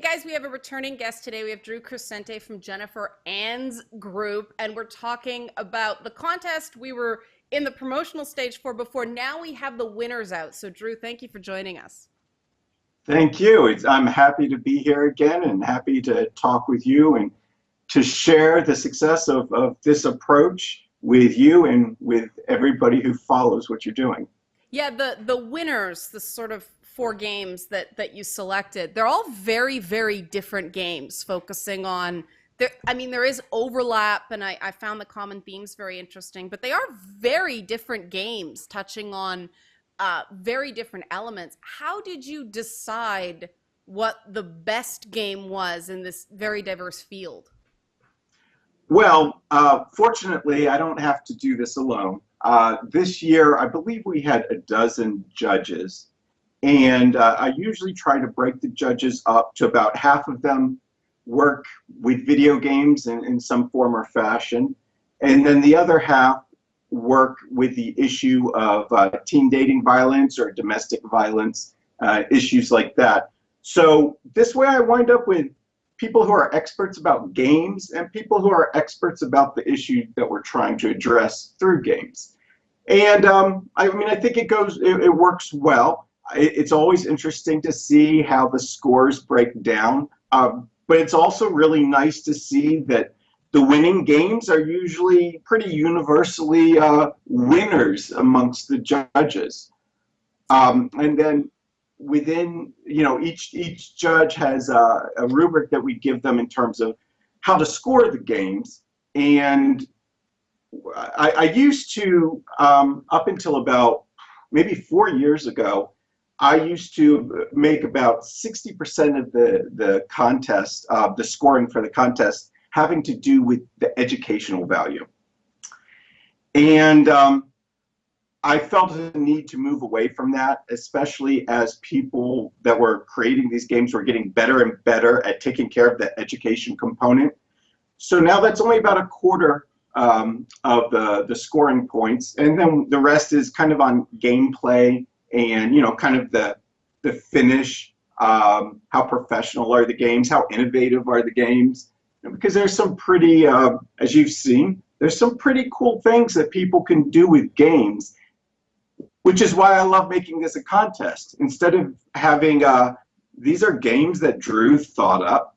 Hey guys, we have a returning guest today. We have Drew Crecente from Jennifer Ann's group, and we're talking about the contest we were in the promotional stage for before. Now we have the winners out. So Drew, thank you for joining us. Thank you. I'm happy to be here again and happy to talk with you and to share the success of this approach with you and with everybody who follows what you're doing. Yeah, the winners, the sort of four games that you selected, they're all very, very different games focusing on there. I mean, there is overlap, and I found the common themes very interesting, but they are very different games touching on very different elements. How did you decide what the best game was in this very diverse field? Well, fortunately, I don't have to do this alone. This year, I believe we had a dozen judges, and I usually try to break the judges up to about half of them work with video games in some form or fashion, and then the other half work with the issue of teen dating violence or domestic violence, issues like that. So this way I wind up with people who are experts about games and people who are experts about the issue that we're trying to address through games. And I mean, I think it works well. It's always interesting to see how the scores break down, but it's also really nice to see that the winning games are usually pretty universally winners amongst the judges. And then within, each judge has a rubric that we give them in terms of how to score the games. And I used to, up until about maybe 4 years ago, I used to make about 60% of the contest, the scoring for the contest, having to do with the educational value. And I felt a need to move away from that, especially as people that were creating these games were getting better and better at taking care of the education component. So now that's only about a quarter of the scoring points, and then the rest is kind of on gameplay and kind of the finish, how professional are the games, how innovative are the games, because there's some pretty, as you've seen, there's some pretty cool things that people can do with games, which is why I love making this a contest. Instead of having, these are games that Drew thought up,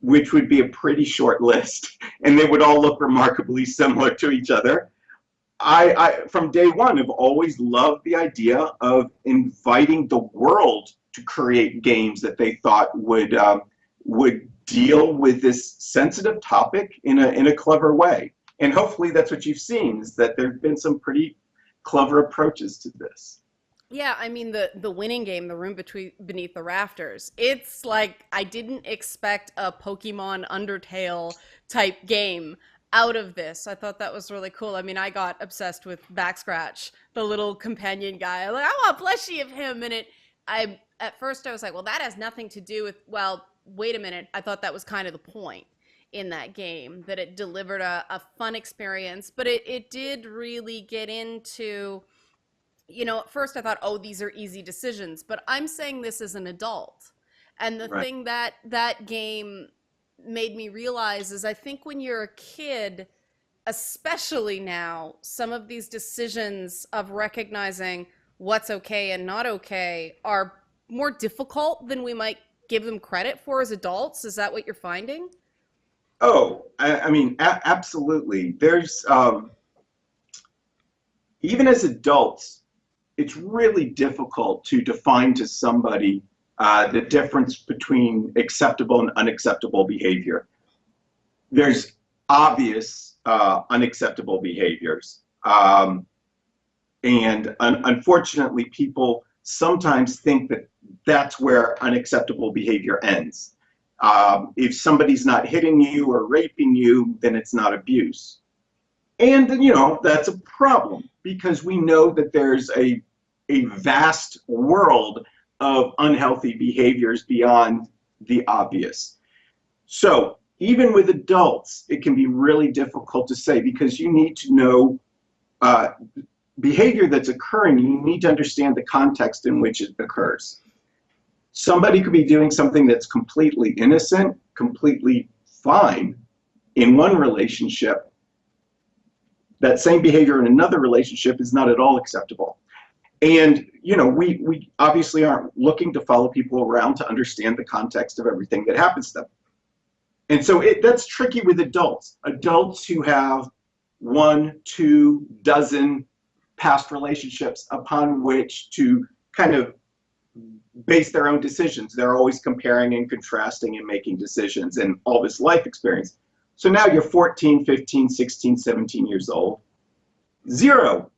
which would be a pretty short list, and they would all look remarkably similar to each other. I from day one, have always loved the idea of inviting the world to create games that they thought would deal with this sensitive topic in a clever way. And hopefully that's what you've seen, is that there have been some pretty clever approaches to this. Yeah, I mean the winning game, the room beneath the rafters. It's like I didn't expect a Pokemon Undertale type game out of this. I thought that was really cool. I mean, I got obsessed with Backscratch, the little companion guy. I'm like, I want a plushie of him. And at first I was like, well, that has nothing to do with, well, wait a minute. I thought that was kind of the point in that game, that it delivered a fun experience, but it did really get into, at first I thought, oh, these are easy decisions, but I'm saying this as an adult. And the Right. thing that game made me realize is I think when you're a kid, especially now, some of these decisions of recognizing what's okay and not okay are more difficult than we might give them credit for as adults. Is that what you're finding? Oh, I mean, absolutely. There's, even as adults, it's really difficult to define to somebody the difference between acceptable and unacceptable behavior. There's obvious unacceptable behaviors. And unfortunately, people sometimes think that that's where unacceptable behavior ends. If somebody's not hitting you or raping you, then it's not abuse. And, that's a problem, because we know that there's a vast world of unhealthy behaviors beyond the obvious. So even with adults, it can be really difficult to say, because you need to know behavior that's occurring. You need to understand the context in which it occurs. Somebody could be doing something that's completely innocent, completely fine in one relationship. That same behavior in another relationship is not at all acceptable. And, we obviously aren't looking to follow people around to understand the context of everything that happens to them. And so that's tricky with adults who have one, two dozen past relationships upon which to kind of base their own decisions. They're always comparing and contrasting and making decisions and all this life experience. So now you're 14, 15, 16, 17 years old, zero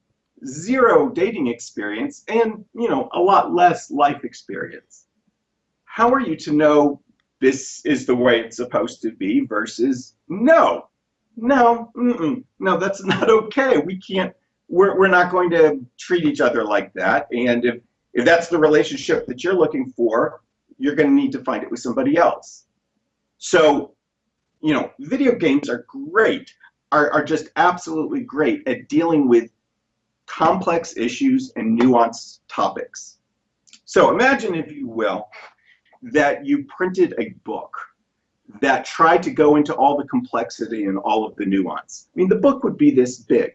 dating experience, and a lot less life experience. How are you to know this is the way it's supposed to be versus no, that's not okay. We can't. We're not going to treat each other like that. And if that's the relationship that you're looking for, you're going to need to find it with somebody else. So, video games are great, are just absolutely great at dealing with complex issues and nuanced topics. So imagine, if you will, that you printed a book that tried to go into all the complexity and all of the nuance. I mean, the book would be this big,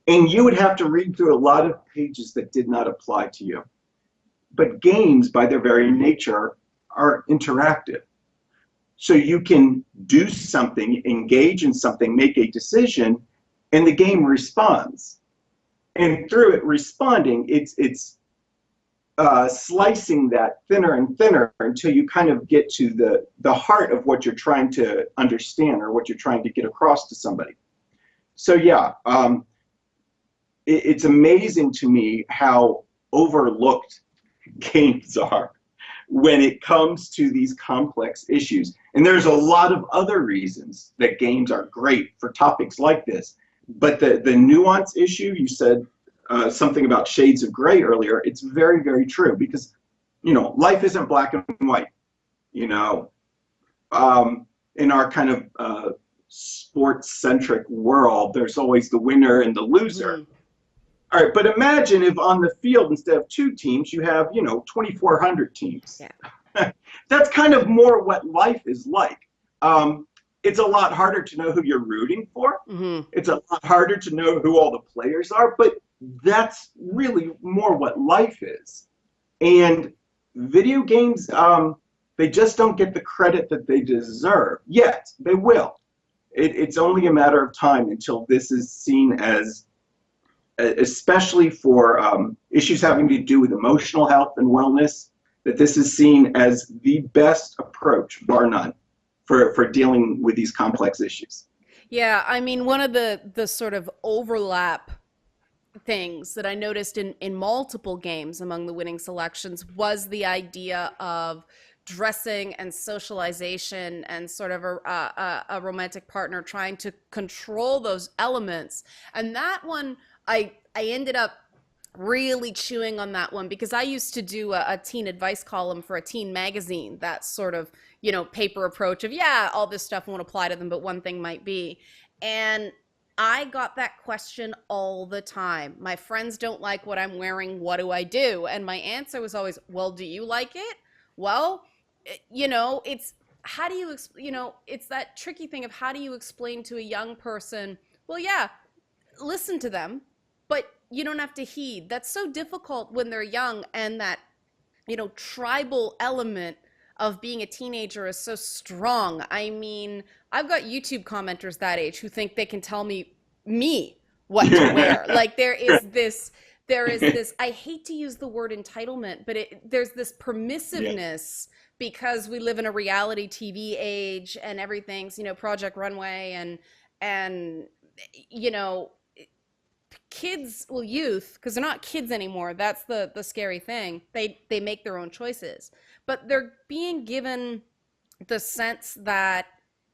and you would have to read through a lot of pages that did not apply to you. But games, by their very nature, are interactive. So you can do something, engage in something, make a decision, and the game responds. And through it responding, it's slicing that thinner and thinner until you kind of get to the heart of what you're trying to understand or what you're trying to get across to somebody. So yeah, it's amazing to me how overlooked games are when it comes to these complex issues. And there's a lot of other reasons that games are great for topics like this. But the nuance issue, you said something about shades of gray earlier, it's very, very true, because, life isn't black and white. In our kind of sports-centric world, there's always the winner and the loser. Mm-hmm. All right, but imagine if on the field, instead of 2 teams, you have, 2,400 teams. Yeah. That's kind of more what life is like. It's a lot harder to know who you're rooting for. Mm-hmm. It's a lot harder to know who all the players are, but that's really more what life is. And video games, they just don't get the credit that they deserve yet. They will. It's only a matter of time until this is seen as, especially for issues having to do with emotional health and wellness, that this is seen as the best approach, bar none, for dealing with these complex issues. Yeah, I mean, one of the sort of overlap things that I noticed in multiple games among the winning selections was the idea of dressing and socialization and sort of a romantic partner trying to control those elements. And that one, I ended up really chewing on that one, because I used to do a teen advice column for a teen magazine, that sort of, paper approach of, yeah, all this stuff won't apply to them, but one thing might be. And I got that question all the time. My friends don't like what I'm wearing. What do I do? And my answer was always, well, do you like it? Well, it's how do you, it's that tricky thing of how do you explain to a young person, well, yeah, listen to them, but you don't have to heed. That's so difficult when they're young, and that, tribal element of being a teenager is so strong. I mean, I've got YouTube commenters that age who think they can tell me what to wear. Like there is this, I hate to use the word entitlement, but there's this permissiveness because we live in a reality TV age and everything's, Project Runway and kids, well, youth, because they're not kids anymore. That's the scary thing. They make their own choices, but they're being given the sense that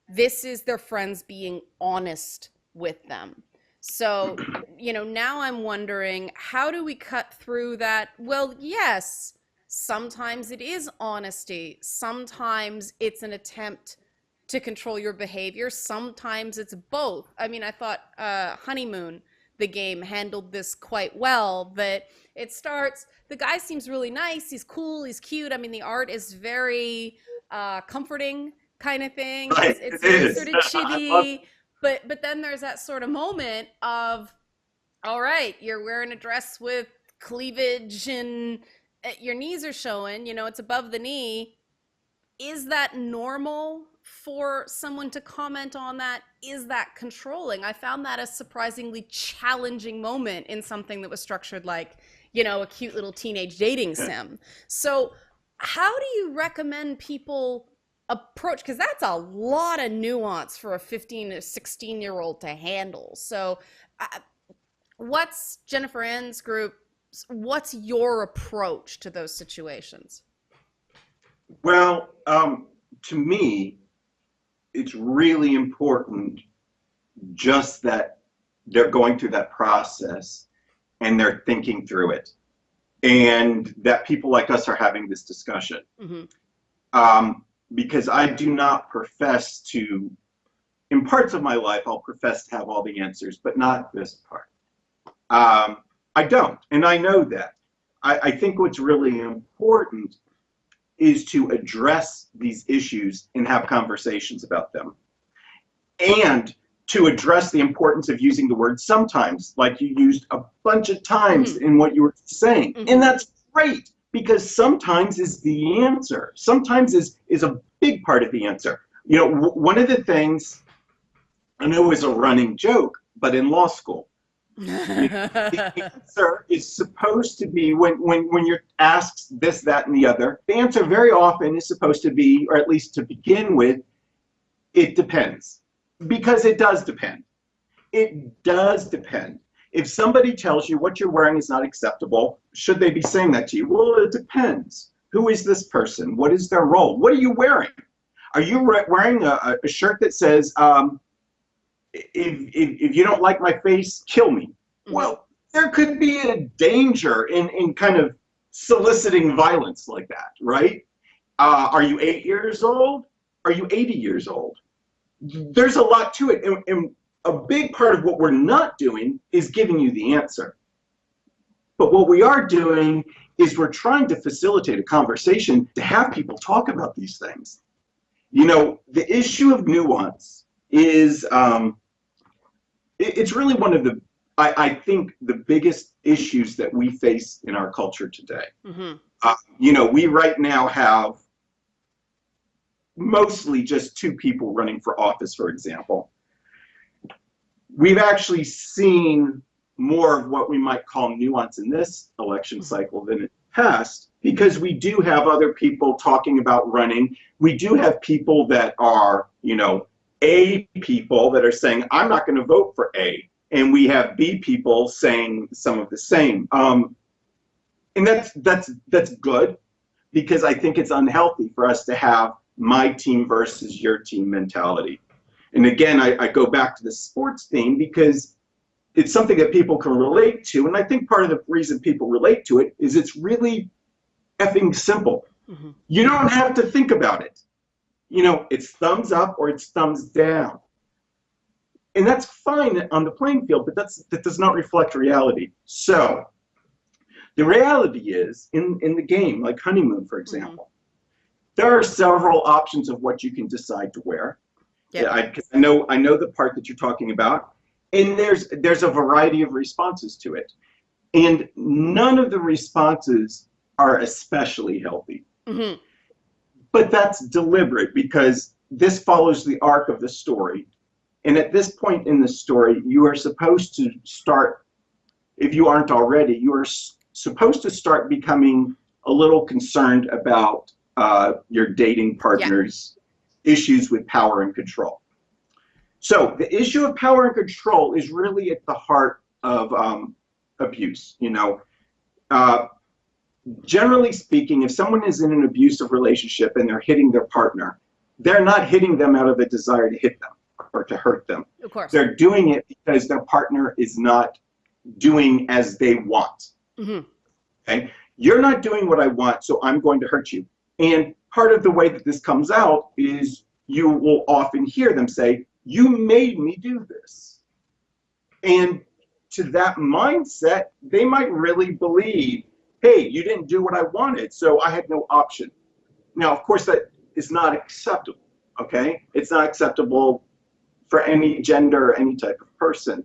this is their friends being honest with them. So, now I'm wondering, how do we cut through that? Well, yes, sometimes it is honesty. Sometimes it's an attempt to control your behavior. Sometimes it's both. I mean, I thought Honeymoon, the game handled this quite well. That it starts, the guy seems really nice, he's cool, he's cute. I mean, the art is very comforting kind of thing. Right, It's it very is. sort of I love chibi, but then there's that sort of moment of, all right, you're wearing a dress with cleavage and your knees are showing, you know, it's above the knee. Is that normal for someone to comment on that? Is that controlling? I found that a surprisingly challenging moment in something that was structured like, you know, a cute little teenage dating sim. So, how do you recommend people approach? Because that's a lot of nuance for a 15 to 16-year-old to handle. So, what's Jennifer Ann's group? What's your approach to those situations? Well, to me, it's really important just that they're going through that process and they're thinking through it, and that people like us are having this discussion. Mm-hmm. Because I do not profess to, in parts of my life, I'll profess to have all the answers, but not this part. I don't, and I know that. I think what's really important is to address these issues and have conversations about them. And to address the importance of using the word sometimes, like you used a bunch of times Mm-hmm. in what you were saying. Mm-hmm. And that's great, because sometimes is the answer. Sometimes is a big part of the answer. You know, one of the things, I know it was a running joke, but in law school, the answer is supposed to be, when you're asked this, that, and the other, the answer very often is supposed to be, or at least to begin with, it depends. Because it does depend. It does depend. If somebody tells you what you're wearing is not acceptable, should they be saying that to you? Well, it depends. Who is this person? What is their role? What are you wearing? Are you wearing a shirt that says, if you don't like my face, kill me? Mm-hmm. Well, there could be a danger in kind of soliciting violence like that, right? Are you 8 years old? Are you 80 years old? There's a lot to it. And a big part of what we're not doing is giving you the answer. But what we are doing is we're trying to facilitate a conversation to have people talk about these things. You know, the issue of nuance is, it's really one of the, I think, the biggest issues that we face in our culture today. Mm-hmm. You know, we right now have mostly just two people running for office, for example. We've actually seen more of what we might call nuance in this election cycle than in the past, because we do have other people talking about running. We do have people that are, you know, A people that are saying, I'm not going to vote for A. And we have B people saying some of the same. And that's good, because I think it's unhealthy for us to have my team versus your team mentality. And again, I go back to the sports theme because it's something that people can relate to. And I think part of the reason people relate to it is it's really effing simple. Mm-hmm. You don't have to think about it. You know, it's thumbs up or it's thumbs down. And that's fine on the playing field, but that does not reflect reality. So the reality is, in the game, like Honeymoon, for example, there are several options of what you can decide to wear. Yeah, I know the part that you're talking about, and there's a variety of responses to it, and none of the responses are especially healthy. Mm-hmm. But that's deliberate, because this follows the arc of the story, and at this point in the story, you are supposed to start, if you aren't already, you are supposed to start becoming a little concerned about your dating partner's issues with power and control. So the issue of power and control is really at the heart of abuse. You know, generally speaking, if someone is in an abusive relationship and they're hitting their partner, they're not hitting them out of a desire to hit them or to hurt them. Of course. They're doing it because their partner is not doing as they want. Mm-hmm. Okay? You're not doing what I want, so I'm going to hurt you. And part of the way that this comes out is you will often hear them say, you made me do this. And to that mindset, they might really believe, hey, you didn't do what I wanted, so I had no option. Now, of course, that is not acceptable, okay? It's not acceptable for any gender or any type of person.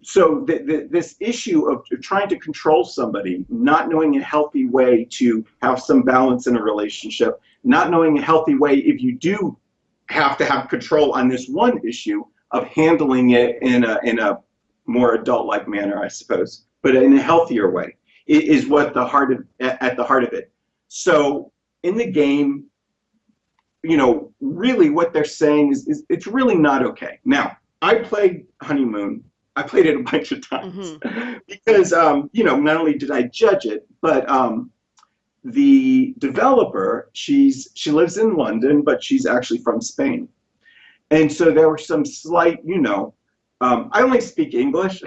So this issue of trying to control somebody, not knowing a healthy way to have some balance in a relationship, not knowing a healthy way if you do have to have control on this one issue of handling it in a more adult-like manner, I suppose, but in a healthier way, is what at the heart of it. So in the game, you know, really what they're saying is it's really not okay. Now, I played Honeymoon. I played it a bunch of times because, you know, not only did I judge it, but the developer, she lives in London, but she's actually from Spain. And so there were some slight, you know, I only speak English,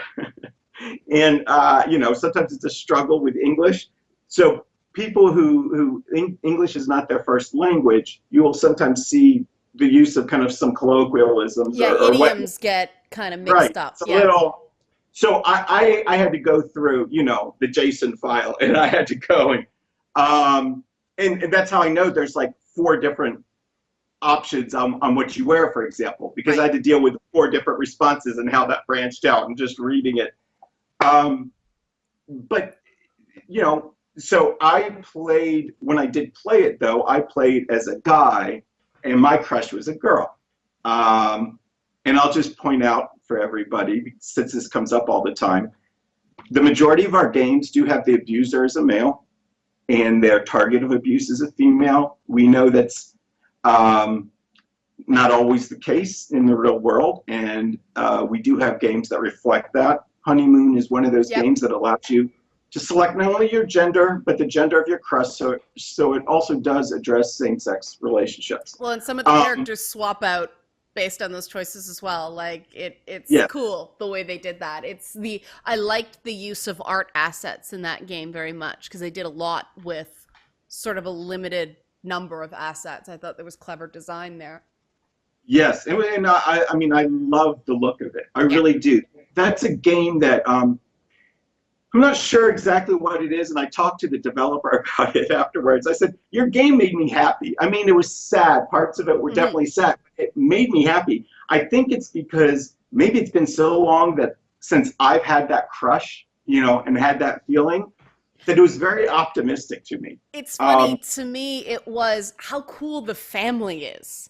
and you know, sometimes it's a struggle with English. So people who English is not their first language, you will sometimes see the use of kind of some colloquialisms, Yeah, or what. idioms get kind of Right. mixed up. It's a Yeah. little. So I had to go through, you know, the JSON file, and I had to go and that's how I know there's like 4 different options on what you wear, for example, because I Right. had to deal with 4 different responses and how that branched out and just reading it. But you know, so I played, when I did play it though, I played as a guy, and my crush was a girl. And I'll just point out for everybody, since this comes up all the time, the majority of our games do have the abuser as a male, and their target of abuse is a female. We know that's not always the case in the real world, and we do have games that reflect that. Honeymoon is one of those Yep. games that allows you to select not only your gender, but the gender of your crush, so it also does address same-sex relationships. Well, and some of the characters swap out based on those choices as well. Like it's Yeah. cool the way they did that. I liked the use of art assets in that game very much because they did a lot with sort of a limited number of assets. I thought there was clever design there. Yes, and I mean, I love the look of it. I Yeah. really do. That's a game that I'm not sure exactly what it is, and I talked to the developer about it afterwards. I said, your game made me happy. I mean, it was sad. Parts of it were definitely sad. It made me happy. I think it's because maybe it's been so long that since I've had that crush, you know, and had that feeling, that it was very optimistic to me. It's funny to me. It was how cool the family is.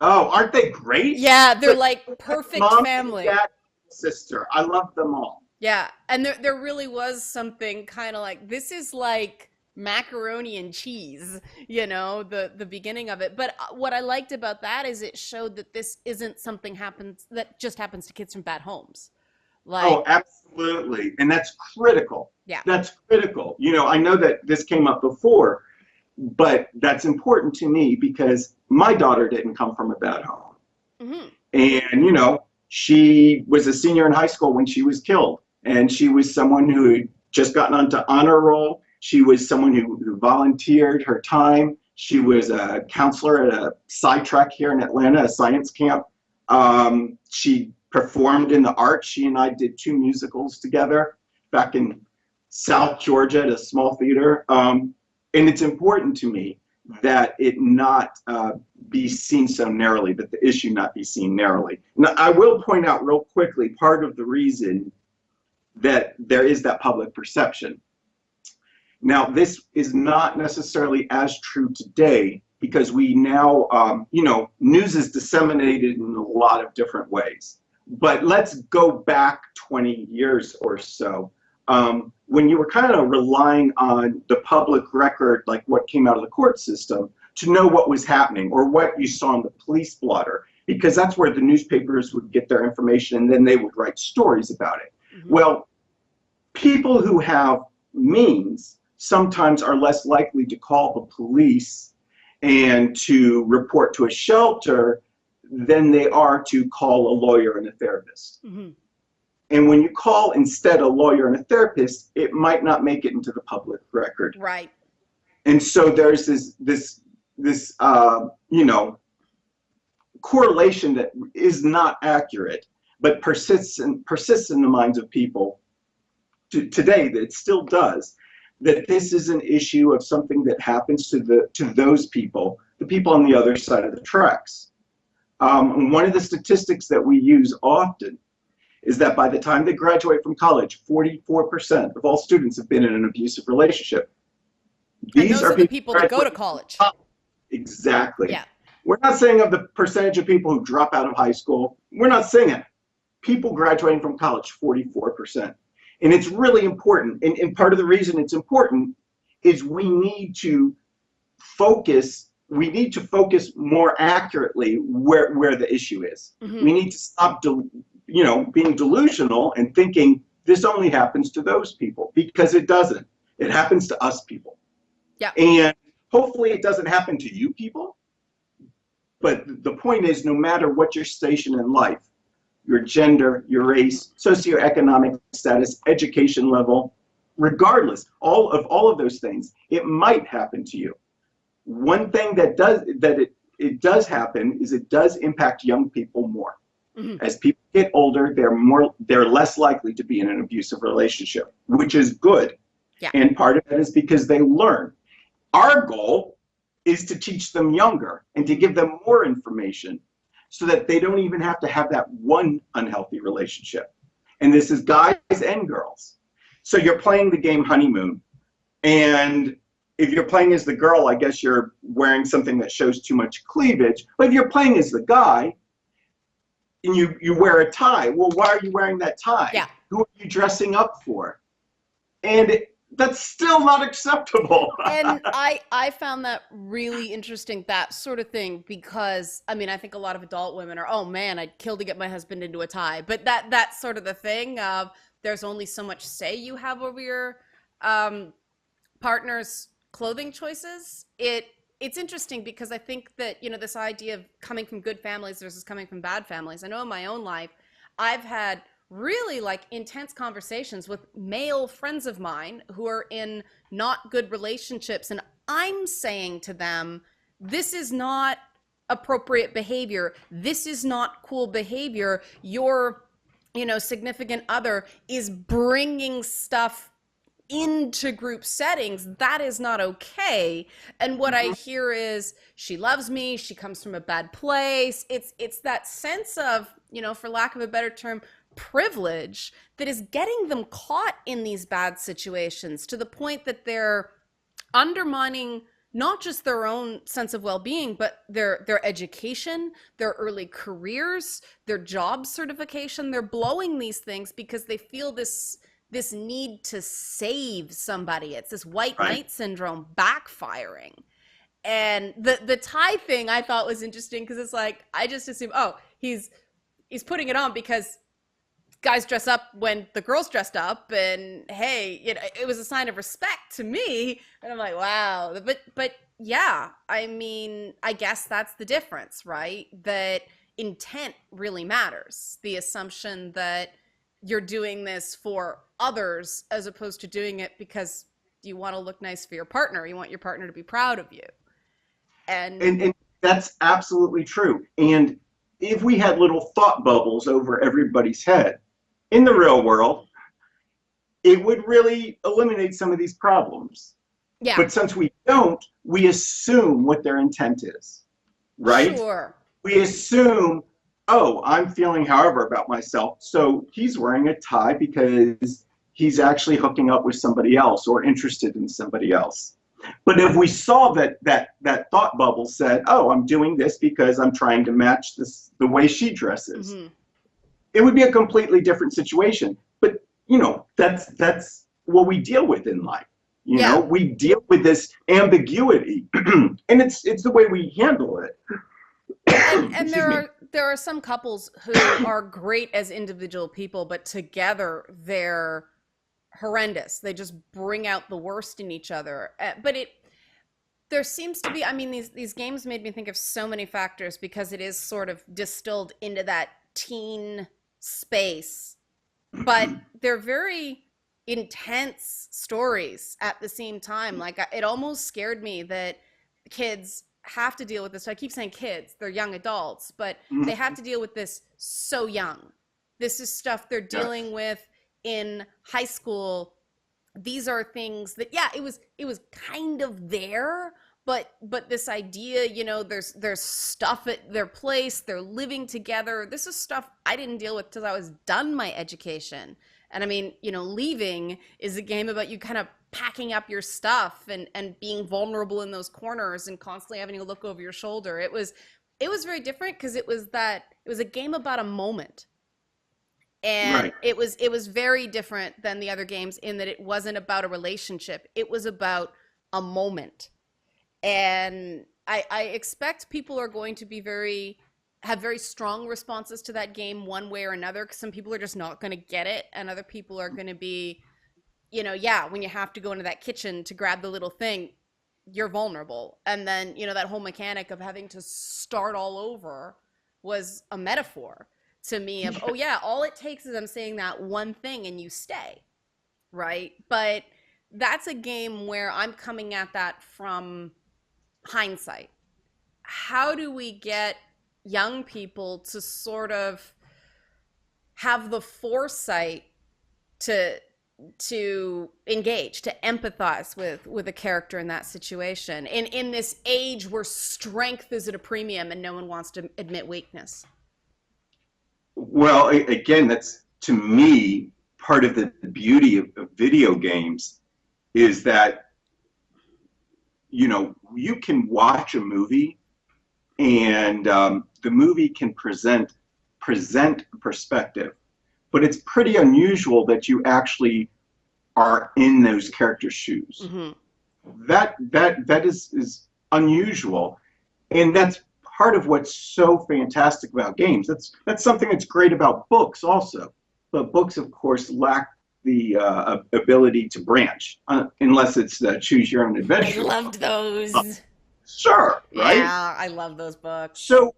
Oh, aren't they great? Yeah, It's they're like like perfect mom, family. dad, sister. I love them all. Yeah, and there really was something kind of like this is like macaroni and cheese, you know, the beginning of it. But what I liked about that is it showed that this isn't something happens that just happens to kids from bad homes. Oh, Like, absolutely. And that's critical. yeah. That's critical. You know, I know that this came up before, but that's important to me because my daughter didn't come from a bad home. Hmm. And, you know, she was a senior in high school when she was killed. And she was someone who had just gotten onto honor roll. She was someone who volunteered her time. She was a counselor at a sidetrack here in Atlanta, a science camp. She performed in the arts. She and I did 2 musicals together back in South Georgia at a small theater. And it's important to me that it not be seen so narrowly, that the issue not be seen narrowly. Now, I will point out real quickly, part of the reason that there is that public perception. Now, this is not necessarily as true today because we now, you know, news is disseminated in a lot of different ways. But let's go back 20 years or so, when you were kind of relying on the public record, like what came out of the court system, to know what was happening or what you saw in the police blotter, because that's where the newspapers would get their information and then they would write stories about it. Hmm. Well, people who have means sometimes are less likely to call the police and to report to a shelter than they are to call a lawyer and a therapist. Hmm. And when you call instead a lawyer and a therapist, it might not make it into the public record. Right. And so there's this you know, correlation that is not accurate. but persists in the minds of people today, that it still does, that this is an issue of something that happens to those people, the people on the other side of the tracks. And one of the statistics that we use often is that by the time they graduate from college, 44% of all students have been in an abusive relationship. And those are the people that go to college. Exactly. Yeah. We're not saying of the percentage of people who drop out of high school. We're not saying it. People graduating from college, 44%. And it's really important. And part of the reason it's important is we need to focus more accurately where the issue is. Mm-hmm. We need to stop being delusional and thinking this only happens to those people, because it doesn't. It happens to us people. Yeah. And hopefully it doesn't happen to you people. But the point is, no matter what your station in life, your gender, your race, socioeconomic status, education level, regardless, all of those things, it might happen to you. One thing that does happen is it does impact young people more. Mm-hmm. As people get older, they're less likely to be in an abusive relationship, which is good. Yeah. And part of it is because they learn. Our goal is to teach them younger and to give them more information so that they don't even have to have that one unhealthy relationship. And this is guys and girls. So you're playing the game Honeymoon, and if you're playing as the girl, I guess you're wearing something that shows too much cleavage. But if you're playing as the guy and you wear a tie, well, why are you wearing that tie? Yeah. Who are you dressing up for? And that's still not acceptable. And I found that really interesting, that sort of thing, because I mean, I think a lot of adult women are, oh man, I'd kill to get my husband into a tie. But that's sort of the thing of, there's only so much say you have over your partner's clothing choices. It's interesting because I think that, this idea of coming from good families versus coming from bad families. I know in my own life, I've had really intense conversations with male friends of mine who are in not good relationships. And I'm saying to them, this is not appropriate behavior. This is not cool behavior. Your, significant other is bringing stuff into group settings. That is not okay. And what I hear is, she loves me, she comes from a bad place. It's that sense of, for lack of a better term, privilege that is getting them caught in these bad situations, to the point that they're undermining not just their own sense of well-being, but their education, their early careers, their job certification. They're blowing these things because they feel this need to save somebody. It's this white knight syndrome backfiring. And the tie thing I thought was interesting, because it's I just assume, oh, he's putting it on because guys dress up when the girls dressed up, and hey, it was a sign of respect to me. And I'm like, wow. But yeah, I mean, I guess that's the difference, right? That intent really matters. The assumption that you're doing this for others as opposed to doing it because you want to look nice for your partner. You want your partner to be proud of you. And that's absolutely true. And if we had little thought bubbles over everybody's head in the real world, it would really eliminate some of these problems. Yeah. But since we don't, we assume what their intent is, right? Sure. We assume, oh, I'm feeling however about myself, so he's wearing a tie because he's actually hooking up with somebody else or interested in somebody else. But if we saw that thought bubble said, oh, I'm doing this because I'm trying to match the way she dresses, it would be a completely different situation. But that's what we deal with in life. We deal with this ambiguity, and it's the way we handle it. And there are some couples who are great as individual people, but together they're horrendous. They just bring out the worst in each other. But there seems to be, I mean, these games made me think of so many factors, because it is sort of distilled into that teen space, but they're very intense stories at the same time. It almost scared me that kids have to deal with this. So I keep saying kids, they're young adults, but they have to deal with this so young. This is stuff they're dealing Yes. with in high school. These are things that, yeah, it was kind of there, but this idea, there's stuff at their place, they're living together. This is stuff I didn't deal with till I was done my education. And I mean, leaving is a game about you kind of packing up your stuff and being vulnerable in those corners and constantly having to look over your shoulder. It was very different because it was a game about a moment. And Right. it was very different than the other games in that it wasn't about a relationship. It was about a moment. And I expect people are going to have very strong responses to that game one way or another, because some people are just not going to get it, and other people are going to be, yeah, when you have to go into that kitchen to grab the little thing, you're vulnerable. And then, that whole mechanic of having to start all over was a metaphor to me of, oh yeah, all it takes is I'm saying that one thing and you stay, right? But that's a game where I'm coming at that from hindsight. How do we get young people to sort of have the foresight to engage, to empathize with a character in that situation, in this age where strength is at a premium and no one wants to admit weakness? Well, again, that's to me part of the beauty of video games is that you can watch a movie and the movie can present perspective, but it's pretty unusual that you actually are in those characters' shoes. Mm-hmm. That is unusual, and that's part of what's so fantastic about games. That's something that's great about books also, but books, of course, lack the ability to branch unless it's choose your own I adventure. loved those. Sure, right? Yeah, I love those books. So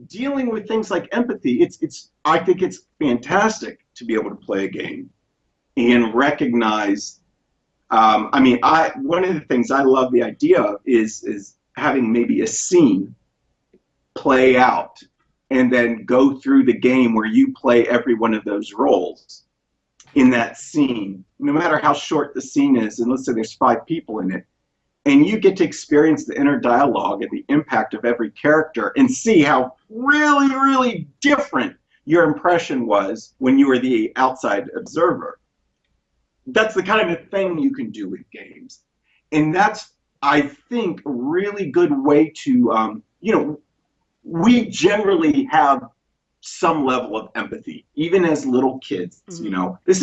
dealing with things like empathy, it's I think it's fantastic to be able to play a game and recognize. One of the things I love the idea of is having maybe a scene play out and then go through the game where you play every one of those roles in that scene, no matter how short the scene is, and let's say there's 5 people in it, and you get to experience the inner dialogue and the impact of every character and see how really, really different your impression was when you were the outside observer. That's the kind of thing you can do with games. And that's, I think, a really good way to, we generally have some level of empathy, even as little kids. Mm-hmm. This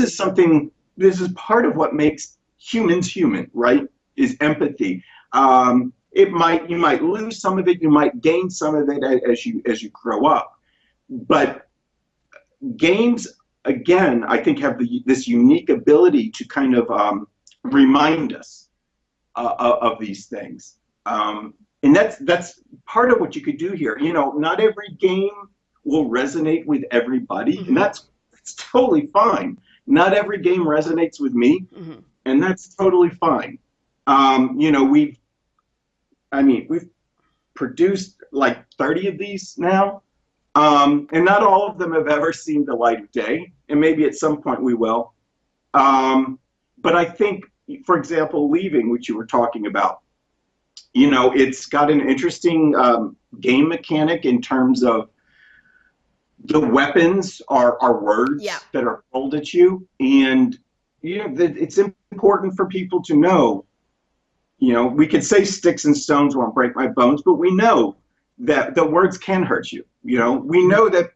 is part of what makes humans human, right? Is empathy. You might lose some of it, you might gain some of it as you grow up. But games, again, I think have this unique ability to kind of remind us of these things. And that's part of what you could do here. Not every game will resonate with everybody, Mm-hmm. and that's totally fine. Not every game resonates with me, Mm-hmm. and that's totally fine. We've produced like 30 of these now, and not all of them have ever seen the light of day, and maybe at some point we will. But I think, for example, Leaving, which you were talking about, it's got an interesting game mechanic in terms of the weapons are words Yeah. that are hurled at you, and it's important for people to know. We could say sticks and stones won't break my bones, but we know that the words can hurt you. We know that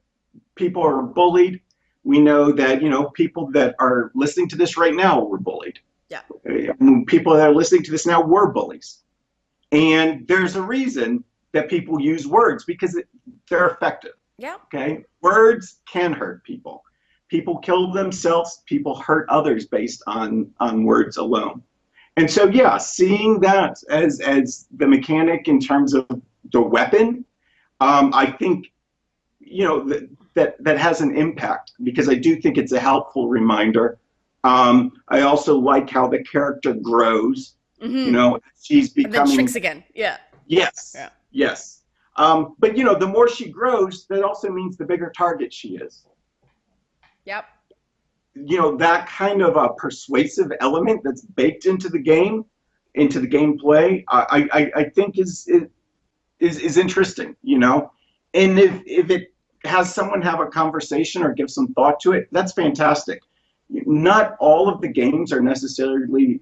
people are bullied. We know that people that are listening to this right now were bullied. Yeah. People that are listening to this now were bullies. And there's a reason that people use words, because they're effective. Yeah. Okay? Words can hurt people. People kill themselves. People hurt others based on words alone. And so, yeah, seeing that as the mechanic in terms of the weapon, I think, that has an impact, because I do think it's a helpful reminder. I also like how the character grows. Mm-hmm. She's And then becoming. chicks again. Yeah. Yes. Yeah. Yes. But you know, the more she grows, that also means the bigger target she is. Yep. You know, that kind of a persuasive element that's baked into the game, into the gameplay, I think is interesting. You know, and if it has someone have a conversation or give some thought to it, that's fantastic. Not all of the games are necessarily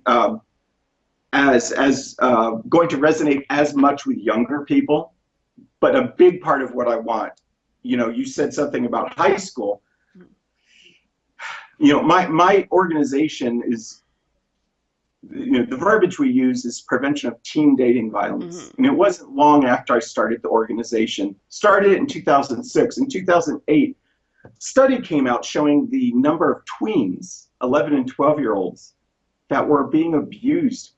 as going to resonate as much with younger people, but a big part of what I want, you know, you said something about high school. You know, my organization is, you know, the verbiage we use is prevention of teen dating violence. Mm-hmm. And it wasn't long after I started the organization, started it in 2006. In 2008, study came out showing the number of tweens, 11 and 12-year-olds, that were being abused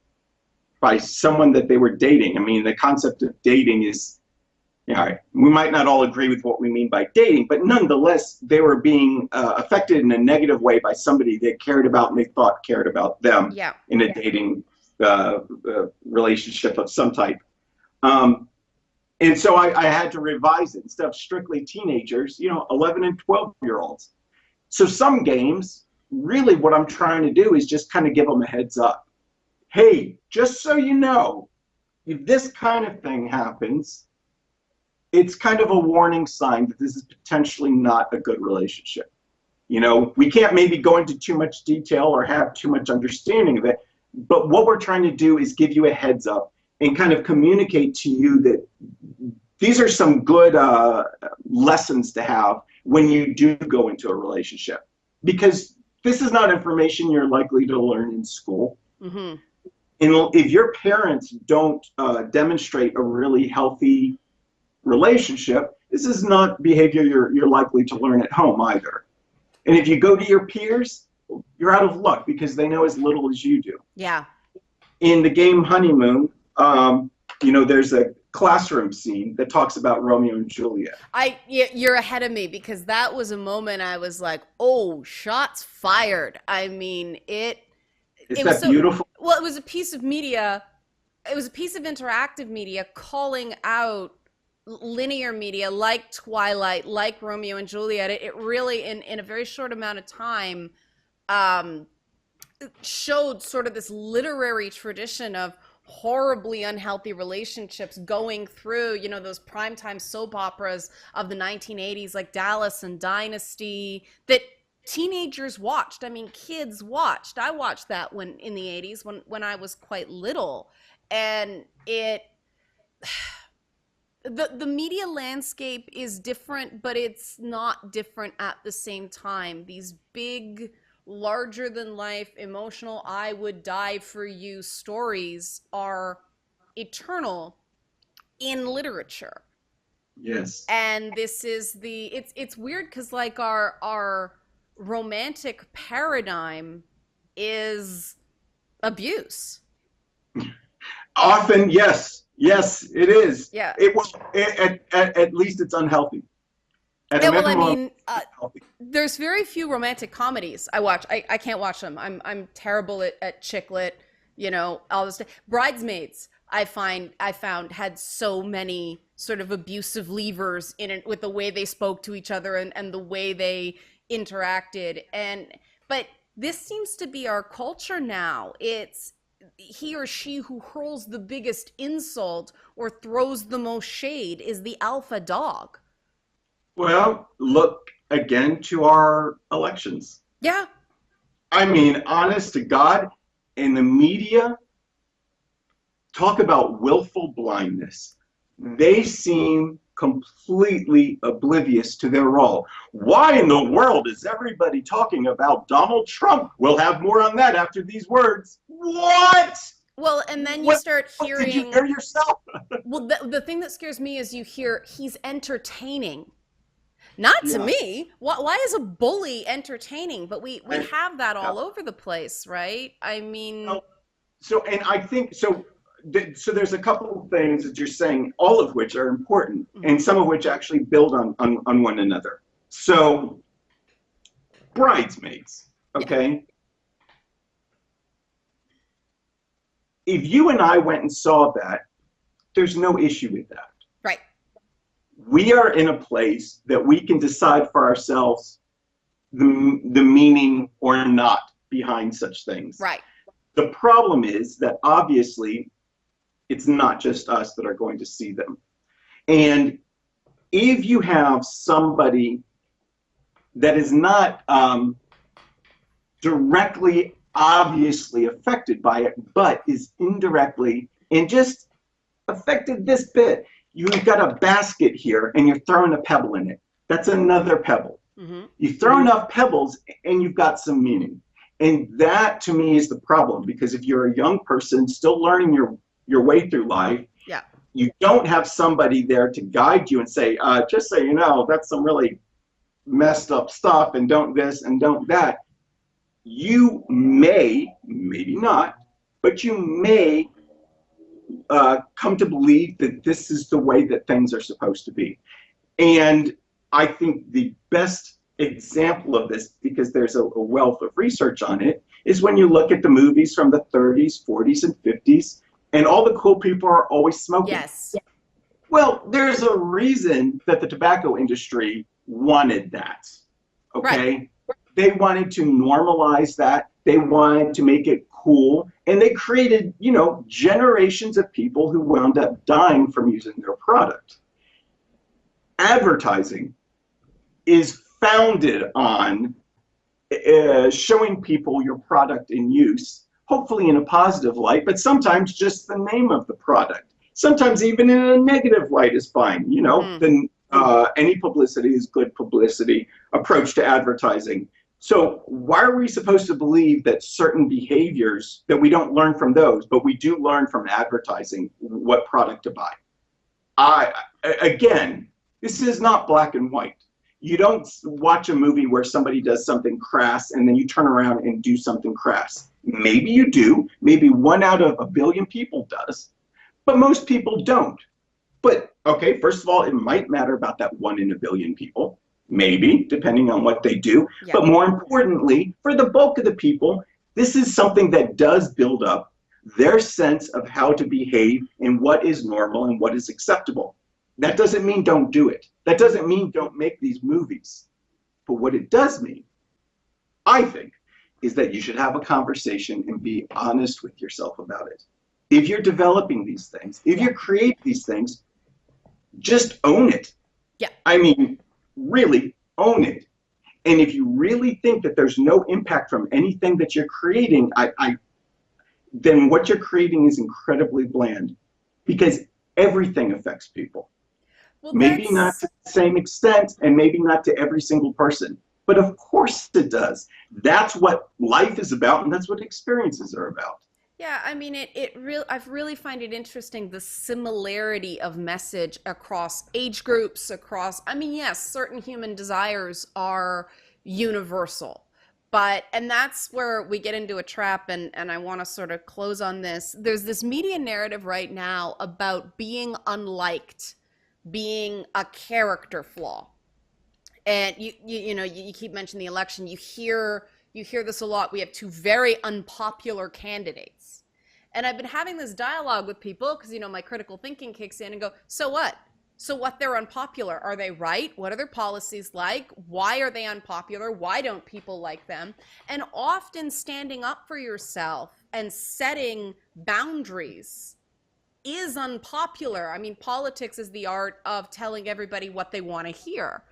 by someone that they were dating. I mean, the concept of dating is, all right, we might not all agree with what we mean by dating, but nonetheless, they were being affected in a negative way by somebody they cared about and they thought cared about them. Yeah. In a dating relationship of some type. And so I had to revise it. Instead of strictly teenagers, you know, 11 and 12-year-olds. So some games, really what I'm trying to do is just kind of give them a heads up. Hey, just so you know, if this kind of thing happens, it's kind of a warning sign that this is potentially not a good relationship. You know, we can't maybe go into too much detail or have too much understanding of it, but what we're trying to do is give you a heads up and kind of communicate to you that these are some good lessons to have when you do go into a relationship. Because this is not information you're likely to learn in school. Mm-hmm. And if your parents don't demonstrate a really healthy relationship, this is not behavior you're likely to learn at home either. And if you go to your peers, you're out of luck because they know as little as you do. Yeah. In the game Honeymoon, you know, there's a classroom scene that talks about Romeo and Juliet. You're ahead of me because that was a moment I was like, oh, shots fired. I mean, it was so beautiful. Well, it was a piece of media. It was a piece of interactive media calling out linear media like Twilight, like Romeo and Juliet. It really, in a very short amount of time, showed sort of this literary tradition of horribly unhealthy relationships going through, you know, those primetime soap operas of the 1980s, like Dallas and Dynasty, that teenagers watched. I mean, kids watched. I watched that when in the 80s when I was quite little. And the media landscape is different, but it's not different at the same time. These big, larger than life, emotional, I would die for you stories are eternal in literature. Yes. And this is it's weird because like our romantic paradigm is abuse. Often, yes. Yes, it is. Yeah. It was at least it's unhealthy. Yeah, well, I mean, there's very few romantic comedies I watch. I can't watch them. I'm terrible at chick lit, you know, all this. Bridesmaids, I found had so many sort of abusive levers in it with the way they spoke to each other and the way they interacted. But this seems to be our culture now. It's he or she who hurls the biggest insult or throws the most shade is the alpha dog. Well, look again to our elections. Yeah. I mean, honest to God, in the media, talk about willful blindness. They seem completely oblivious to their role. Why in the world is everybody talking about Donald Trump? We'll have more on that after these words. What? Well, and then you start hearing... Did you hear yourself? Well, the thing that scares me is you hear he's entertaining. Not to me. Why is a bully entertaining? But we have that all over the place, right? I mean... And I think... So there's a couple of things that you're saying, all of which are important, and some of which actually build on one another. So, Bridesmaids, okay? Yeah. If you and I went and saw that, there's no issue with that. Right. we are in a place that we can decide for ourselves the meaning or not behind such things. Right. The problem is that obviously it's not just us that are going to see them. And if you have somebody that is not directly, obviously affected by it, but is indirectly and just affected this bit, you've got a basket here and you're throwing a pebble in it. That's another pebble. Mm-hmm. You throw enough pebbles and you've got some meaning. And that to me is the problem, because if you're a young person still learning your way through life, yeah, you don't have somebody there to guide you and say, just so you know, that's some really messed up stuff and don't this and don't that. You may, maybe not, but you may come to believe that this is the way that things are supposed to be. And I think the best example of this, because there's a wealth of research on it, is when you look at the movies from the 30s, 40s, and 50s, and all the cool people are always smoking. yes, Well, there's a reason that the tobacco industry wanted that, okay? Right. They wanted to normalize that. They wanted to make it cool. And they created, you know, generations of people who wound up dying from using their product. Advertising is founded on showing people your product in use, hopefully in a positive light, but sometimes just the name of the product. Sometimes even in a negative light is fine. You know, then any publicity is good publicity approach to advertising. So why are we supposed to believe that certain behaviors, that we don't learn from those, but we do learn from advertising what product to buy? Again, this is not black and white. You don't watch a movie where somebody does something crass and then you turn around and do something crass. Maybe you do. Maybe 1 out of a billion people does. But most people don't. But, okay, first of all, it might matter about that 1 in a billion people. Maybe, depending on what they do. Yeah. But more importantly, for the bulk of the people, this is something that does build up their sense of how to behave and what is normal and what is acceptable. That doesn't mean don't do it. That doesn't mean don't make these movies. But what it does mean, I think, is that you should have a conversation and be honest with yourself about it. If you're developing these things, if you're creating these things, just own it. Yeah. I mean, really own it. And if you really think that there's no impact from anything that you're creating, then what you're creating is incredibly bland, because everything affects people. Well, maybe not to the same extent, and maybe not to every single person, but of course it does. That's what life is about, and that's what experiences are about. Yeah, I mean, I really find it interesting, the similarity of message across age groups, I mean, yes, certain human desires are universal, and that's where we get into a trap, and I want to sort of close on this. There's this media narrative right now about being unliked, being a character flaw. And you know, you keep mentioning the election. You hear this a lot. We have 2 very unpopular candidates. And I've been having this dialogue with people because, you know, my critical thinking kicks in and go, so what? So what, they're unpopular? Are they right? What are their policies like? Why are they unpopular? Why don't people like them? And often standing up for yourself and setting boundaries is unpopular. I mean, politics is the art of telling everybody what they want to hear,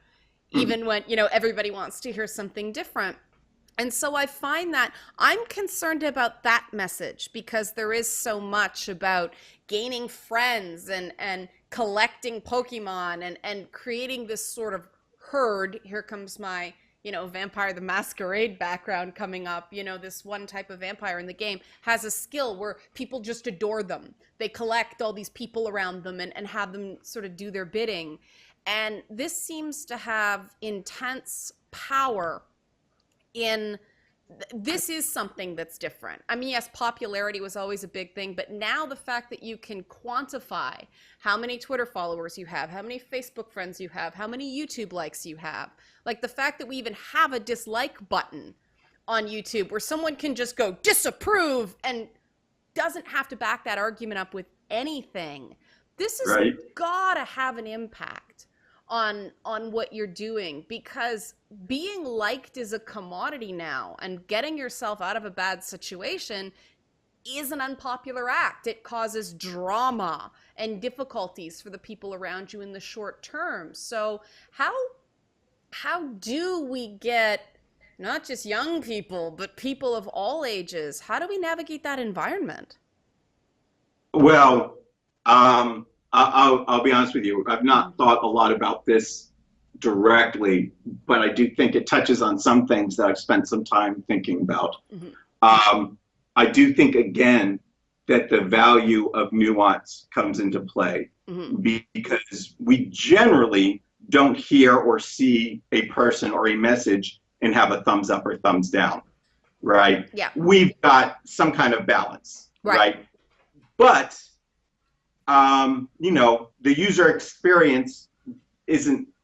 even when, you know, everybody wants to hear something different. And so I find that I'm concerned about that message, because there is so much about gaining friends and collecting Pokemon and creating this sort of herd. Here comes my, you know, Vampire the Masquerade background coming up. You know, this one type of vampire in the game has a skill where people just adore them. They collect all these people around them and have them sort of do their bidding. And this seems to have intense power this is something that's different. I mean, yes, popularity was always a big thing, but now the fact that you can quantify how many Twitter followers you have, how many Facebook friends you have, how many YouTube likes you have, like the fact that we even have a dislike button on YouTube where someone can just go disapprove and doesn't have to back that argument up with anything. This has gotta have an impact on what you're doing, because being liked is a commodity now, and getting yourself out of a bad situation is an unpopular act. It causes drama and difficulties for the people around you in the short term. So how do we get not just young people, but people of all ages? How do we navigate that environment? Well, I'll be honest with you. I've not thought a lot about this directly, but I do think it touches on some things that I've spent some time thinking about. Mm-hmm. I do think, again, that the value of nuance comes into play, Mm-hmm. because we generally don't hear or see a person or a message and have a thumbs up or thumbs down, right? Yeah. We've got some kind of balance, Right. right? But the user experience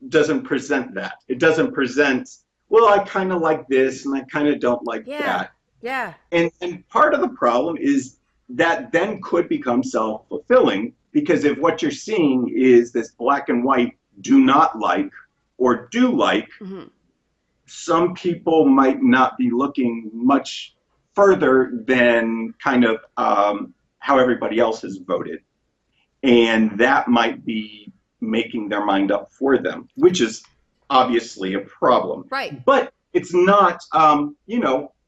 doesn't present that. It doesn't present, well, I kind of like this and I kind of don't like Yeah. that. Yeah. And part of the problem is that then could become self-fulfilling, because if what you're seeing is this black and white do not like or do like, Mm-hmm. some people might not be looking much further than kind of how everybody else has voted. And that might be making their mind up for them, which is obviously a problem. Right. But it's not,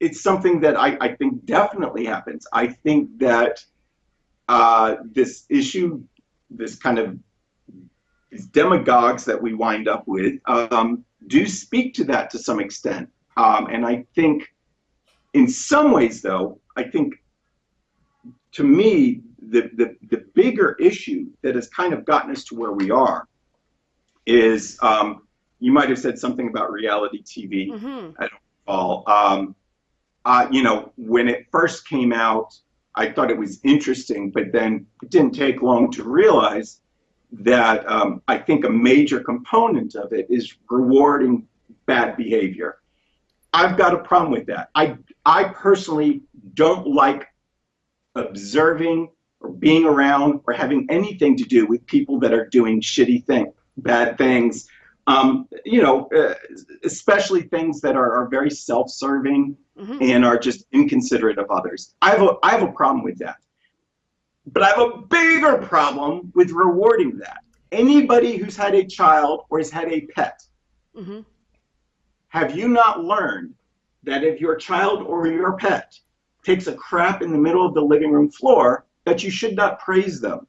it's something that I think definitely happens. I think that this issue, this kind of these demagogues that we wind up with, do speak to that to some extent. And I think in some ways, though, I think to me, the bigger issue that has kind of gotten us to where we are is, you might have said something about reality TV. Mm-hmm. I don't recall. When it first came out, I thought it was interesting, but then it didn't take long to realize that I think a major component of it is rewarding bad behavior. I've got a problem with that. I personally don't like observing or being around or having anything to do with people that are doing shitty things, bad things, especially things that are very self-serving. Mm-hmm. And are just inconsiderate of others. I have a problem with that. But I have a bigger problem with rewarding that. Anybody who's had a child or has had a pet, mm-hmm. have you not learned that if your child or your pet takes a crap in the middle of the living room floor, that you should not praise them?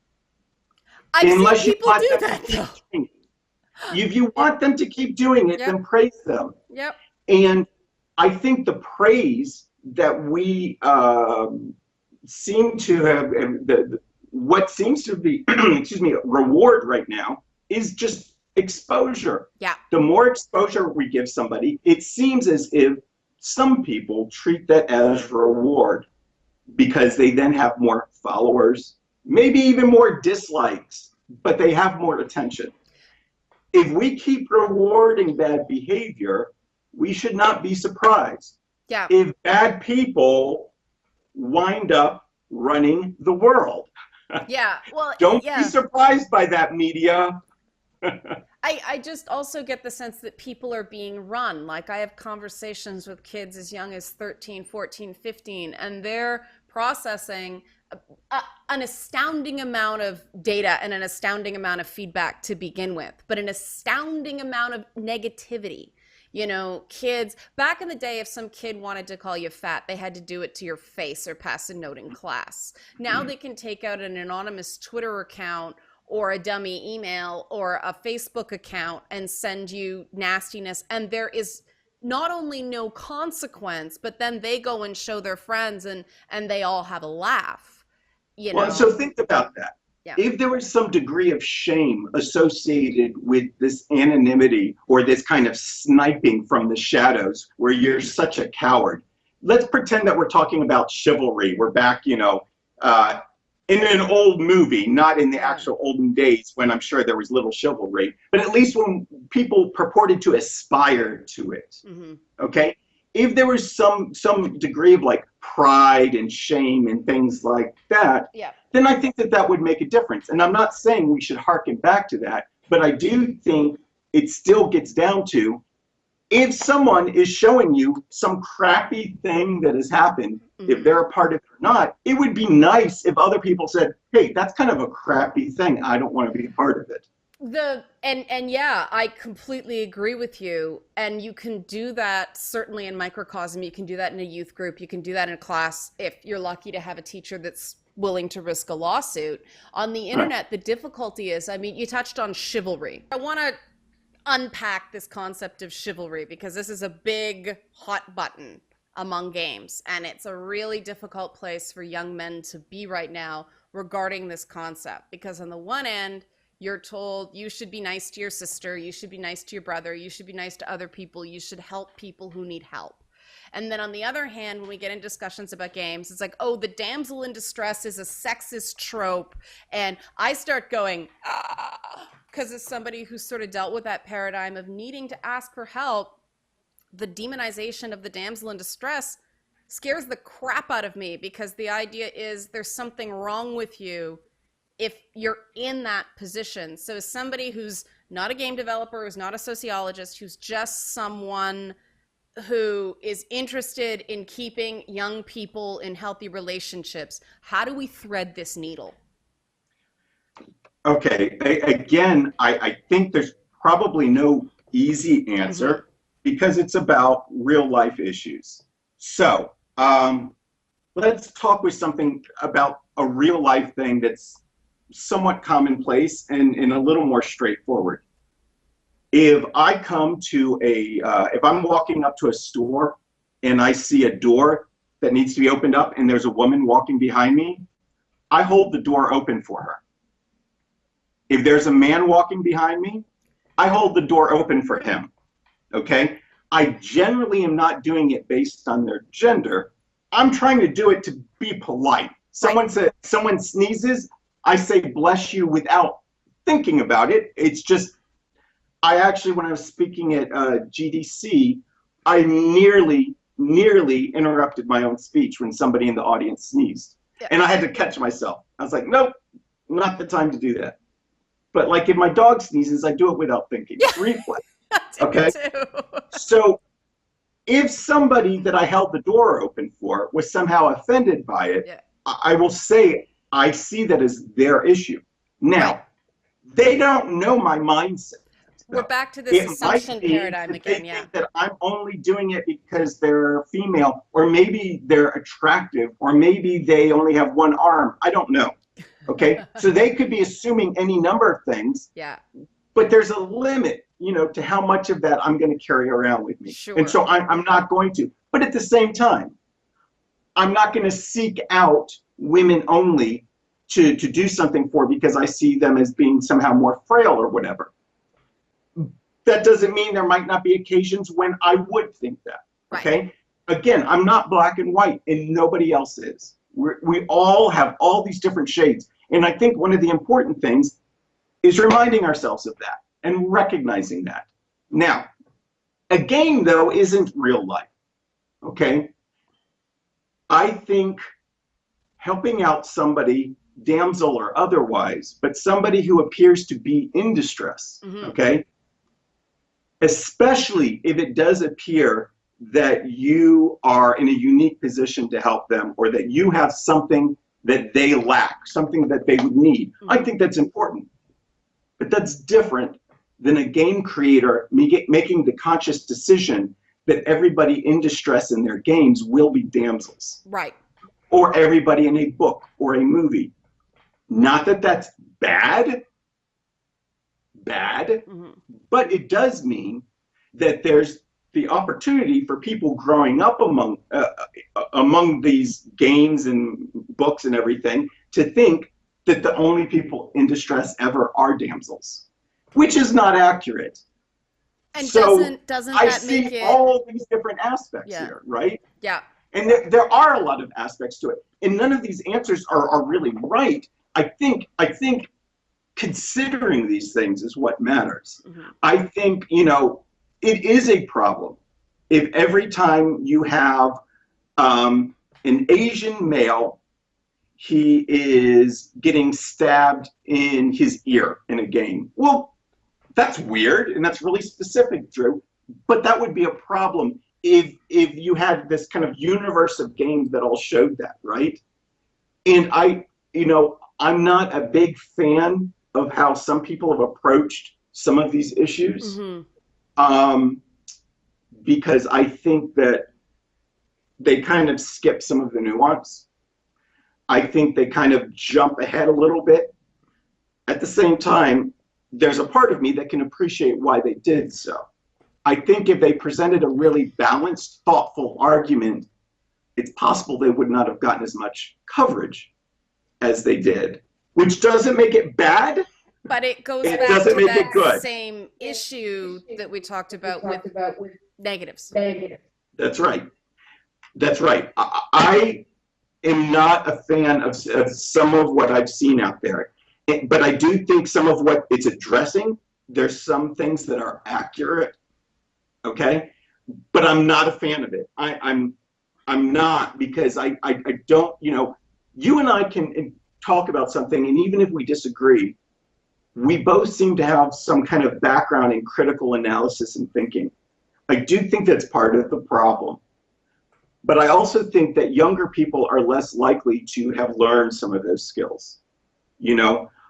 I've seen people do that, though. If you want them to keep doing it, then praise them. Yep. And I think the praise that we seem to have, what seems to be, reward right now is just exposure. Yeah. The more exposure we give somebody, it seems as if some people treat that as reward, because they then have more followers, maybe even more dislikes, but they have more attention. If we keep rewarding bad behavior, we should not be surprised if bad people wind up running the world. Yeah, well, don't be surprised by that, media. I just also get the sense that people are being run. Like, I have conversations with kids as young as 13, 14, 15, and they're processing an astounding amount of data and an astounding amount of feedback to begin with, but an astounding amount of negativity. Kids, back in the day, if some kid wanted to call you fat, they had to do it to your face or pass a note in class. Now they can take out an anonymous Twitter account or a dummy email or a Facebook account and send you nastiness. And there is not only no consequence, but then they go and show their friends and they all have a laugh. Well, so think about that. Yeah. If there was some degree of shame associated with this anonymity or this kind of sniping from the shadows where you're such a coward, let's pretend that we're talking about chivalry. We're back, in an old movie, not in the actual olden days when I'm sure there was little chivalry, but at least when people purported to aspire to it. Mm-hmm. Okay? If there was some degree of like pride and shame and things like that, then I think that would make a difference. And I'm not saying we should harken back to that, but I do think it still gets down to, if someone is showing you some crappy thing that has happened, if they're a part of it or not, it would be nice if other people said, hey, that's kind of a crappy thing. I don't want to be a part of it. And yeah, I completely agree with you. And you can do that certainly in microcosm. You can do that in a youth group. You can do that in a class if you're lucky to have a teacher that's willing to risk a lawsuit. On the internet, the difficulty is, I mean, you touched on chivalry. I want to unpack this concept of chivalry because this is a big hot button among games, and it's a really difficult place for young men to be right now regarding this concept, because on the one end you're told you should be nice to your sister, you should be nice to your brother, you should be nice to other people, you should help people who need help. And then on the other hand, when we get in discussions about games, it's like, oh, the damsel in distress is a sexist trope. And I start going, because as somebody who's sort of dealt with that paradigm of needing to ask for help, the demonization of the damsel in distress scares the crap out of me, because the idea is there's something wrong with you if you're in that position. So as somebody who's not a game developer, who's not a sociologist, who's just someone who is interested in keeping young people in healthy relationships, how do we thread this needle? Okay, again, I think there's probably no easy answer because it's about real life issues. So let's talk with something about a real life thing that's somewhat commonplace and a little more straightforward. If I come to if I'm walking up to a store and I see a door that needs to be opened up and there's a woman walking behind me, I hold the door open for her. If there's a man walking behind me, I hold the door open for him, okay? I generally am not doing it based on their gender. I'm trying to do it to be polite. Someone sneezes, I say bless you without thinking about it. It's just, I actually, when I was speaking at GDC, I nearly interrupted my own speech when somebody in the audience sneezed. Yeah. And I had to catch myself. I was like, nope, not the time to do that. But like if my dog sneezes, I do it without thinking. It's reflex. Okay? So if somebody that I held the door open for was somehow offended by it, I will say I see that as their issue. Now, they don't know my mindset. We're back to this assumption paradigm again, They think that I'm only doing it because they're female, or maybe they're attractive, or maybe they only have one arm. I don't know. Okay, so they could be assuming any number of things. Yeah. But there's a limit, you know, to how much of that I'm going to carry around with me. Sure. And so I'm not going to. But at the same time, I'm not going to seek out women only to do something for because I see them as being somehow more frail or whatever. That doesn't mean there might not be occasions when I would think that, okay? Right. Again, I'm not black and white, and nobody else is. We all have all these different shades. And I think one of the important things is reminding ourselves of that and recognizing that. Now, a game, though, isn't real life, okay? I think helping out somebody, damsel or otherwise, but somebody who appears to be in distress, okay? Especially if it does appear that you are in a unique position to help them, or that you have something that they lack, something that they would need. I think that's important. But that's different than a game creator making the conscious decision that everybody in distress in their games will be damsels. Right. Or everybody in a book or a movie. Not that that's bad, but it does mean that there's the opportunity for people growing up among these games and books and everything to think that the only people in distress ever are damsels, which is not accurate. And so doesn't I that see make it... all these different aspects here, right? Yeah. And there are a lot of aspects to it, and none of these answers are really right. I think considering these things is what matters. I think, you know, it is a problem if every time you have an Asian male, he is getting stabbed in his ear in a game. Well, That's weird, and that's really specific, Drew. But that would be a problem if you had this kind of universe of games that all showed that, right? And I'm not a big fan of how some people have approached some of these issues, because I think that they kind of skip some of the nuance. I think they kind of jump ahead a little bit. At the same time, there's a part of me that can appreciate why they did so. I think if they presented a really balanced, thoughtful argument, it's possible they would not have gotten as much coverage as they did, which doesn't make it bad. But it goes back to that same issue that we talked about with negatives. That's right. That's right. I am not a fan of some of what I've seen out there, but I do think some of what it's addressing, there's some things that are accurate. Okay, but I'm not a fan of it. I'm not, because I don't, you and I can talk about something, and even if we disagree, we both seem to have some kind of background in critical analysis and thinking. I do think that's part of the problem. But I also think that younger people are less likely to have learned some of those skills.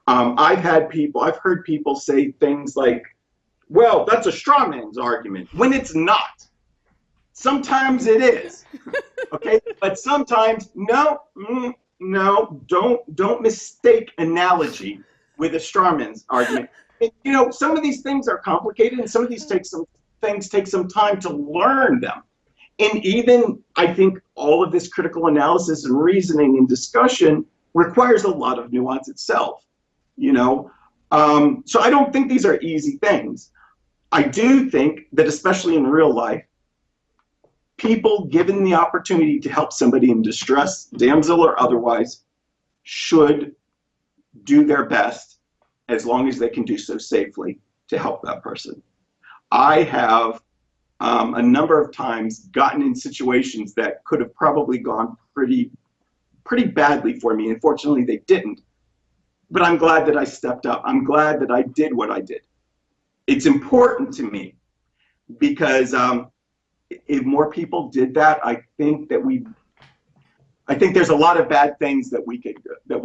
I've heard people say things like, well, that's a straw man's argument, when it's not. Sometimes it is, okay? But sometimes, no, don't mistake analogy with a straw man's argument. And, some of these things are complicated, and some of these things take some time to learn them. And even, I think, all of this critical analysis and reasoning and discussion requires a lot of nuance itself, So I don't think these are easy things. I do think that, especially in real life, people given the opportunity to help somebody in distress, damsel or otherwise, should do their best, as long as they can do so safely, to help that person. I have a number of times gotten in situations that could have probably gone pretty badly for me. Unfortunately, they didn't. But I'm glad that I stepped up. I'm glad that I did what I did. It's important to me, because if more people did that, I think there's a lot of bad things that we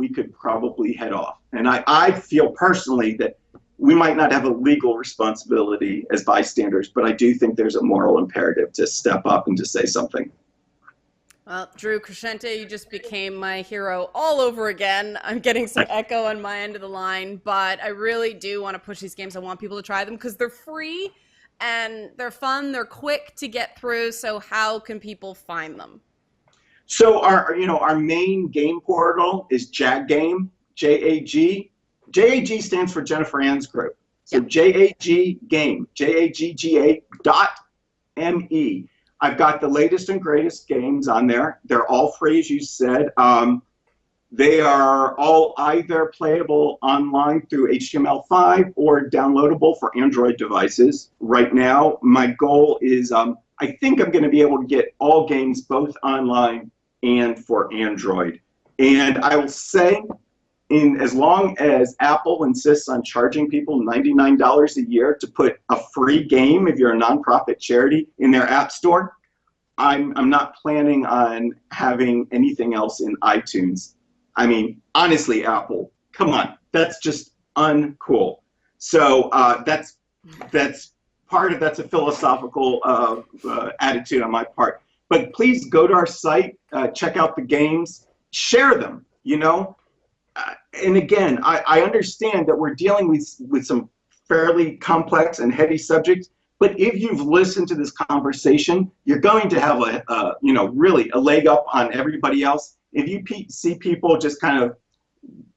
could probably head off. And I feel personally that we might not have a legal responsibility as bystanders, but I do think there's a moral imperative to step up and to say something. Well, Drew Crecente, you just became my hero all over again. I'm getting some echo on my end of the line, but I really do want to push these games. I want people to try them because they're free and they're fun. They're quick to get through. So how can people find them? So our main game portal is JAG Game, JAG. JAG stands for Jennifer Ann's group. So yep. JAG Game, JAGGA.me. I've got the latest and greatest games on there. They're all free, as you said. They are all either playable online through HTML5 or downloadable for Android devices. Right now, my goal is I think I'm going to be able to get all games both online and for Android. And I will say, as long as Apple insists on charging people $99 a year to put a free game, if you're a nonprofit charity, in their app store, I'm not planning on having anything else in iTunes. I mean, honestly, Apple, come on, that's just uncool. So that's a philosophical attitude on my part. But please go to our site, check out the games, share them, and again, I understand that we're dealing with some fairly complex and heavy subjects, but if you've listened to this conversation, you're going to have really a leg up on everybody else. If you see people just kind of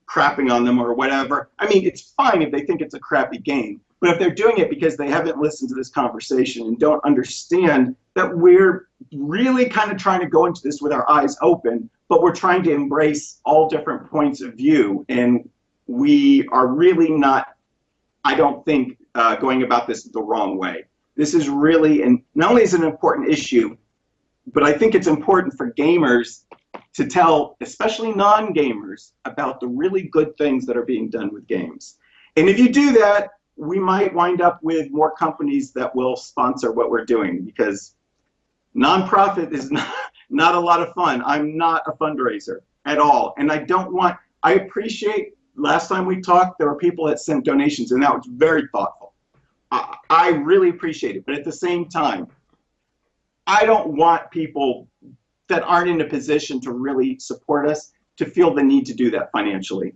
crapping on them or whatever, I mean, it's fine if they think it's a crappy game, but if they're doing it because they haven't listened to this conversation and don't understand that we're really kind of trying to go into this with our eyes open, but we're trying to embrace all different points of view, and we are really not, I don't think, going about this the wrong way. This is really, and not only is it an important issue, but I think it's important for gamers to tell, especially non-gamers, about the really good things that are being done with games. And if you do that, we might wind up with more companies that will sponsor what we're doing, because nonprofit is not a lot of fun. I'm not a fundraiser at all. And I appreciate, last time we talked, there were people that sent donations, and that was very thoughtful. I really appreciate it. But at the same time, I don't want people that aren't in a position to really support us to feel the need to do that financially.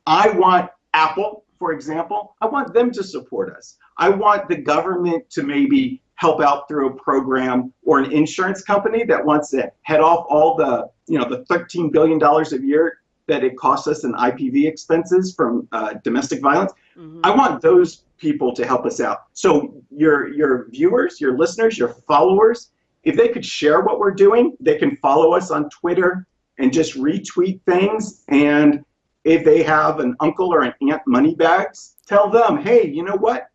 I want Apple, for example, I want them to support us. I want the government to maybe help out through a program, or an insurance company that wants to head off all the, the $13 billion a year that it costs us in IPV expenses from domestic violence. Mm-hmm. I want those people to help us out. So your viewers, your listeners, your followers, if they could share what we're doing, they can follow us on Twitter and just retweet things. And if they have an uncle or an aunt money bags, tell them, hey, you know what?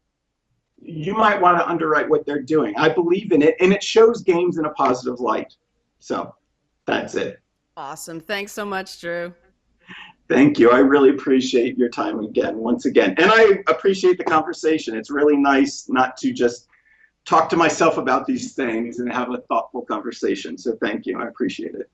You might want to underwrite what they're doing. I believe in it, and it shows games in a positive light. So that's it. Awesome. Thanks so much, Drew. Thank you. I really appreciate your time once again. And I appreciate the conversation. It's really nice not to just talk to myself about these things and have a thoughtful conversation. So thank you. I appreciate it.